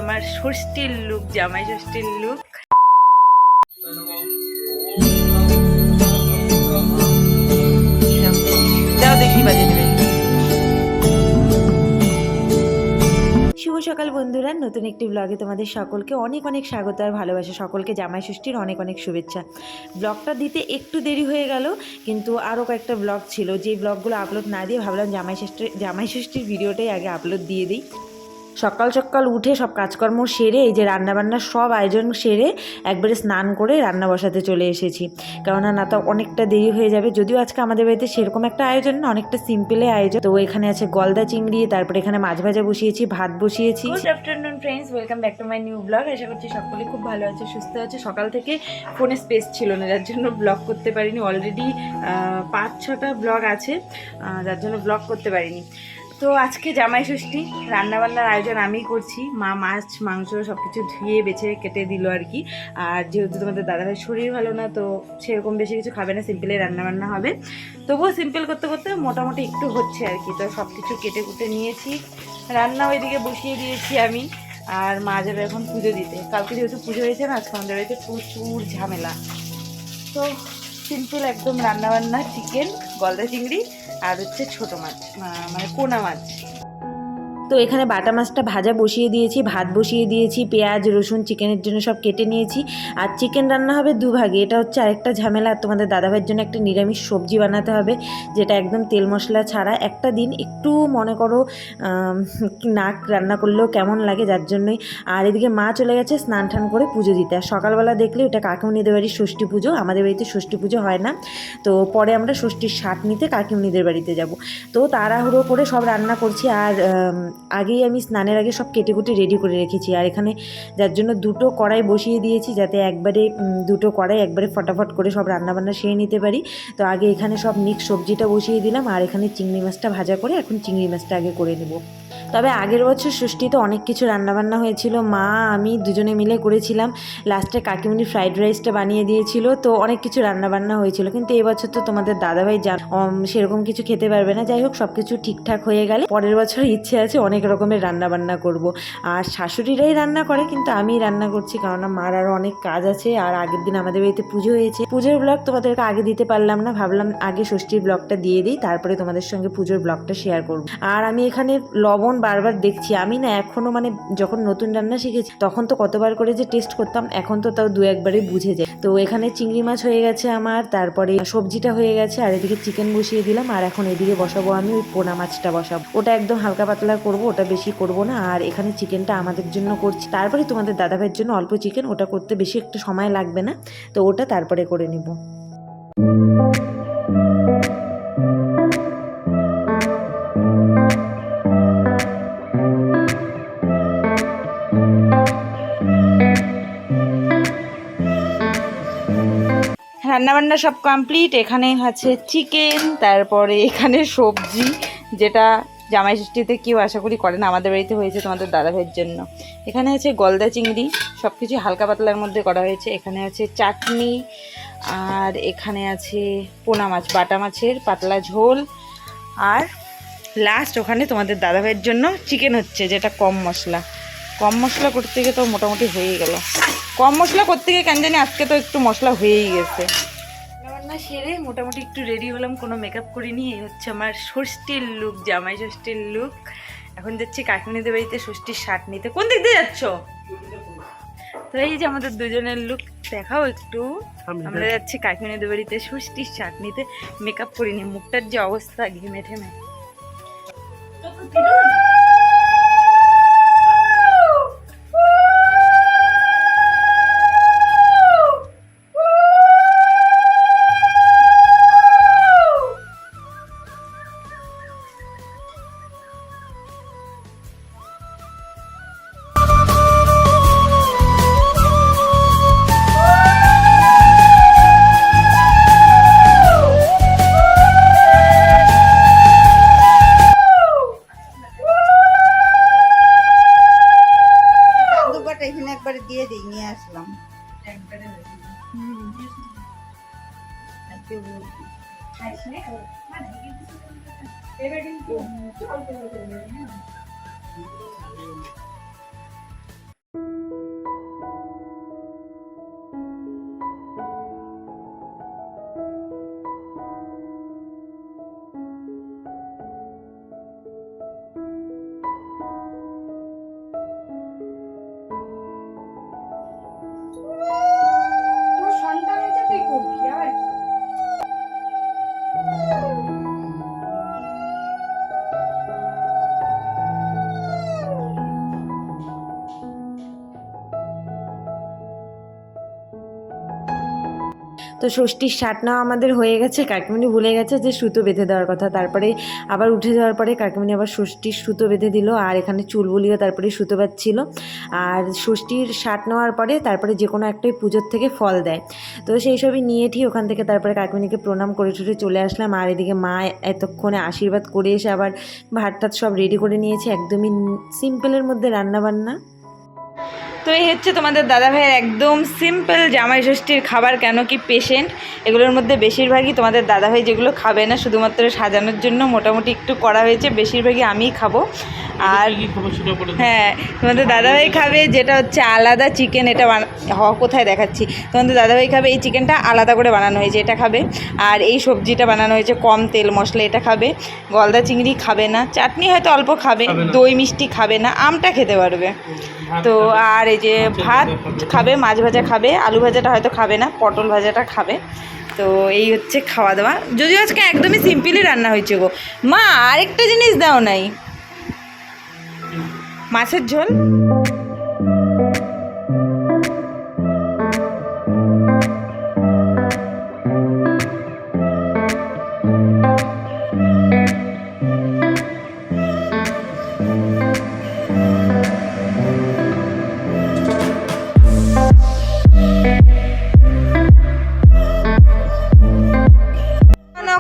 আমার ষষ্ঠীর লুক, জামাই ষষ্ঠীর লুক। দাও দেখি বাজে দেবে। শুভ সকাল বন্ধুরা, নতুন একটি ব্লগে তোমাদের সকলকে অনেক অনেক স্বাগত আর ভালোবাসা। সকলকে জামাই ষষ্ঠীর অনেক অনেক শুভেচ্ছা। ব্লগটা দিতে একটু দেরি হয়ে গেল, কিন্তু আরও কয়েকটা ব্লগ ছিল, যেই ব্লগগুলো আপলোড না দিয়ে ভাবলাম জামাই ষষ্ঠীর ভিডিওটাই আগে আপলোড দিয়ে দিই। সকাল সকাল উঠে সব কাজকর্ম সেরে এই যে রান্নাবান্নার সব আয়োজন সেরে একবারে স্নান করে রান্না বসাতে চলে এসেছি, কেননা না তো অনেকটা দেরি হয়ে যাবে। যদিও আজকে আমাদের বাড়িতে সেরকম একটা আয়োজন না, অনেকটা সিম্পলে আয়োজন। তো এখানে আছে গলদা চিংড়ি, তারপরে এখানে মাছ ভাজা বসিয়েছি, ভাত বসিয়েছি। Good afternoon friends, welcome back to my new blog. আশা করছি সকলে খুব ভালো আছে, সুস্থ আছে। সকাল থেকে ফোনে স্পেস ছিল না, যার জন্য ব্লগ করতে পারিনি। অলরেডি 5-6টা ব্লগ আছে, যার জন্য ব্লগ করতে পারিনি। তো আজকে জামাই ষষ্ঠী, রান্নাবান্নার আয়োজন আমিই করছি। মা মাছ মাংস সব কিছু ধুয়ে বেছে কেটে দিল আর কি। আর যেহেতু তোমাদের দাদাভাইয়ের শরীর ভালো না, তো সেরকম বেশি কিছু খাবে না, সিম্পলে রান্নাবান্না হবে। তবুও সিম্পল করতে করতে মোটামুটি একটু হচ্ছে আর কি। তো সব কিছু কেটে কুটে নিয়েছি, রান্না ওইদিকে বসিয়ে দিয়েছি আমি। আর মা যাবে এখন পুজো দিতে। কালকে যেহেতু পুজো হয়েছে না, আজকে আমাদের বাড়িতে প্রচুর ঝামেলা। তো সিম্পল একদম রান্নাবান্না, চিকেন, গলদা চিংড়ি আর হচ্ছে ছোটো মাছ, মানে পোনা মাছ। তো এখানে বাটা মাছটা ভাজা বসিয়ে দিয়েছি, ভাত বসিয়ে দিয়েছি, পেঁয়াজ রসুন চিকেনের জন্য সব কেটে নিয়েছি। আর চিকেন রান্না হবে দুভাগে, এটা হচ্ছে আরেকটা ঝামেলা। আর তোমাদের দাদাভাইয়ের জন্য একটা নিরামিষ সবজি বানাতে হবে, যেটা একদম তেল মশলা ছাড়া। একটা দিন একটু মনে করো নাক রান্না করলেও কেমন লাগে, যার জন্যই। আর এদিকে মা চলে গেছে স্নান টান করে পুজো দিতে। আর সকালবেলা দেখলে ওটা কাকিমণিদের বাড়ির ষষ্ঠী পুজো, আমাদের বাড়িতে ষষ্ঠী পুজো হয় না। তো পরে আমরা ষষ্ঠীর শাক নিতে কাকিমণিদের বাড়িতে যাব। তো তাড়াহুড়ো করে সব রান্না করছি। আর আগেই আমি স্নানের আগে সব কেটে কুটে রেডি করে রেখেছি। আর এখানে যার জন্য দুটো কড়াই বসিয়ে দিয়েছি, যাতে একবারে দুটো কড়াই একবারে ফটাফট করে সব রান্নাবান্না সেরে নিতে পারি। তো আগে এখানে সব মিক্স সবজিটা বসিয়ে দিলাম, আর এখানে চিংড়ি মাছটা ভাজা করে এখন চিংড়ি মাছটা আগে করে নেব। তবে আগের বছর ষষ্ঠীতে অনেক কিছু রান্নাবান্না হয়েছিল, মা আমি দুজনে মিলে করেছিলাম। লাস্টে কাকিমণি ফ্রাইড রাইসটা বানিয়ে দিয়েছিল, তো অনেক কিছু রান্নাবান্না হয়েছিল। কিন্তু এবছর তো তোমাদের দাদাভাই সেরকম কিছু খেতে পারবে না। যাই হোক, সব কিছু ঠিকঠাক হয়ে গেলে পরের বছর ইচ্ছে আছে অনেক রকমের রান্নাবান্না করব। আর শাশুড়িরাই রান্না করে, কিন্তু আমি রান্না করছি, কারণ মার আরও অনেক কাজ আছে। আর আগের দিন আমাদের বাড়িতে পুজো হয়েছে, পুজোর ব্লগ তোমাদেরকে আগে দিতে পারলাম না, ভাবলাম আগে ষষ্ঠীর ব্লগটা দিয়ে দিই, তারপরে তোমাদের সঙ্গে পুজোর ব্লগটা শেয়ার করব। আর আমি এখানে লবণ বারবার দেখছি, আমি না এখনো মানে যখন নতুন রান্না শিখেছি তখন তো কতবার করে যে টেস্ট করতাম, এখন তো তাও 2-1বারে বুঝে যায়। তো এখানে চিংড়ি মাছ হয়ে গেছে আমার, তারপরে সবজিটা হয়ে গেছে, আর এদিকে চিকেন বসিয়ে দিলাম। আর এখন এদিকে বসাবো আমি ওই পোনা মাছটা বসাবো, ওটা একদম হালকা পাতলা করব, ওটা বেশি করব না। আর এখানে চিকেনটা আমাদের জন্য করছি, তারপরে তোমাদের দাদাভাইয়ের জন্য অল্প চিকেন, ওটা করতে বেশি একটু সময় লাগবে না, তো ওটা তারপরে করে নিব। রান্নাবান্না সব কমপ্লিট। এখানে আছে চিকেন, তারপরে এখানে সবজি, যেটা জামাই ষষ্ঠীতে কেউ আশা করি করে না, আমাদের বাড়িতে হয়েছে তোমাদের দাদাভাইয়ের জন্য। এখানে আছে গলদা চিংড়ি, সব কিছু হালকা পাতলার মধ্যে করা হয়েছে। এখানে আছে চাটনি, আর এখানে আছে পোনা মাছ, বাটা মাছের পাতলা ঝোল। আর লাস্ট ওখানে তোমাদের দাদাভাইয়ের জন্য চিকেন হচ্ছে, যেটা কম মশলা করতে গিয়ে তো মোটামুটি হয়েই গেল। কম মশলা করতে গিয়ে কেন জানি আজকে তো একটু মশলা হয়েই গেছে। রান্না সেরে মোটামুটি একটু রেডি হলাম, কোনো মেকআপ করিনি। এই হচ্ছে আমার ষষ্ঠীর লুক, জামাই ষষ্ঠীর লুক। এখন যাচ্ছি কাকিমণিদের বাড়িতে ষষ্ঠীর শাক নিতে। কোন দিক দিয়ে যাচ্ছ? তো এই যে আমাদের দুজনের লুক দেখাও একটু। আমরা যাচ্ছি কাকিমণিদের বাড়িতে ষষ্ঠীর শাক নিতে। মেকআপ করিনি, মুখটার যে অবস্থা ঘেমে ঠেমে। একবারে দিয়ে দিই, নিয়ে আসলাম একবারে। তো ষষ্ঠীর শাট নেওয়া আমাদের হয়ে গেছে, কাকিমণি ভুলে গেছে যে সুতো বেঁধে দেওয়ার কথা। তারপরে আবার উঠে যাওয়ার পরে কাকিমণি আবার ষষ্ঠীর সুতো বেঁধে দিল, আর এখানে চুল বুলিও তারপরে সুতো বাঁধছিল। আর ষষ্ঠীর শাট নেওয়ার পরে তারপরে যে কোনো একটাই পুজোর থেকে ফল দেয়। তো সেই সবই নিয়ে ঠিক ওখান থেকে তারপরে কাকিমণিকে প্রণাম করে ছুটে চলে আসলাম। আর এদিকে মা এতক্ষণে আশীর্বাদ করে এসে আবার ভাত টাত সব রেডি করে নিয়েছে, একদমই সিম্পলের মধ্যে রান্নাবান্না। তো এই হচ্ছে তোমাদের দাদাভাইয়ের একদম সিম্পল জামাই ষষ্ঠীর খাবার। কেন কি পেশেন্ট, এগুলোর মধ্যে বেশিরভাগই তোমাদের দাদাভাই যেগুলো খাবে না, শুধুমাত্র সাজানোর জন্য মোটামুটি একটু করা হয়েছে, বেশিরভাগই আমিই খাবো। আর হ্যাঁ, তোমাদের দাদাভাই খাবে যেটা হচ্ছে আলাদা চিকেন, এটা কোথায় দেখাচ্ছি, তোমাদের দাদাভাই খাবে এই চিকেনটা আলাদা করে বানানো হয়েছে, এটা খাবে। আর এই সবজিটা বানানো হয়েছে কম তেল মশলা, এটা খাবে। গলদা চিংড়ি খাবে না, চাটনি হয়তো অল্প খাবে, দই মিষ্টি খাবে না, আমটা খেতে পারবে। তো আর এই যে ভাত খাবে, মাছ ভাজা খাবে, আলু ভাজাটা হয়তো খাবে না, পটল ভাজাটা খাবে। তো এই হচ্ছে খাওয়া দাওয়া, যদিও আজকে একদমই সিম্পলই রান্না হয়েছে গো। মা আরেকটা জিনিস দাও নাই, মাছের ঝোল।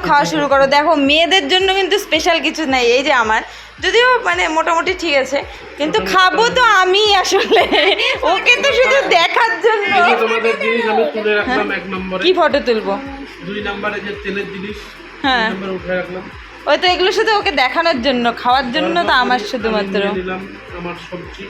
খাওয়া শুরু করো। দেখো মেয়েদের জন্য কিন্তু স্পেশাল কিছু নাই, এই যে আমার যদিও মানে মোটামুটি ঠিক আছে, কিন্তু খাবো তো আমি আসলে, ওকে তো শুধু দেখার জন্য। কি ফটো তুলবো? 2 নম্বরে যে তেলের জিনিস, হ্যাঁ উঠে রাখলাম। ওই তো এগুলো শুধু ওকে দেখানোর জন্য, খাওয়ার জন্য তো আমার শুধুমাত্র। আমার সবজি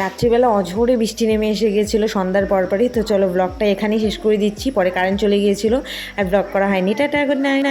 রাত্রিবেলা অঝোরে বৃষ্টি নেমে এসে গিয়েছিলো সন্ধ্যার পরপরই। তো চলো ব্লগটা এখানেই শেষ করে দিচ্ছি, পরে কারেন্ট চলে গিয়েছিলো আর ব্লগ করা হয়নি। Tata, good night.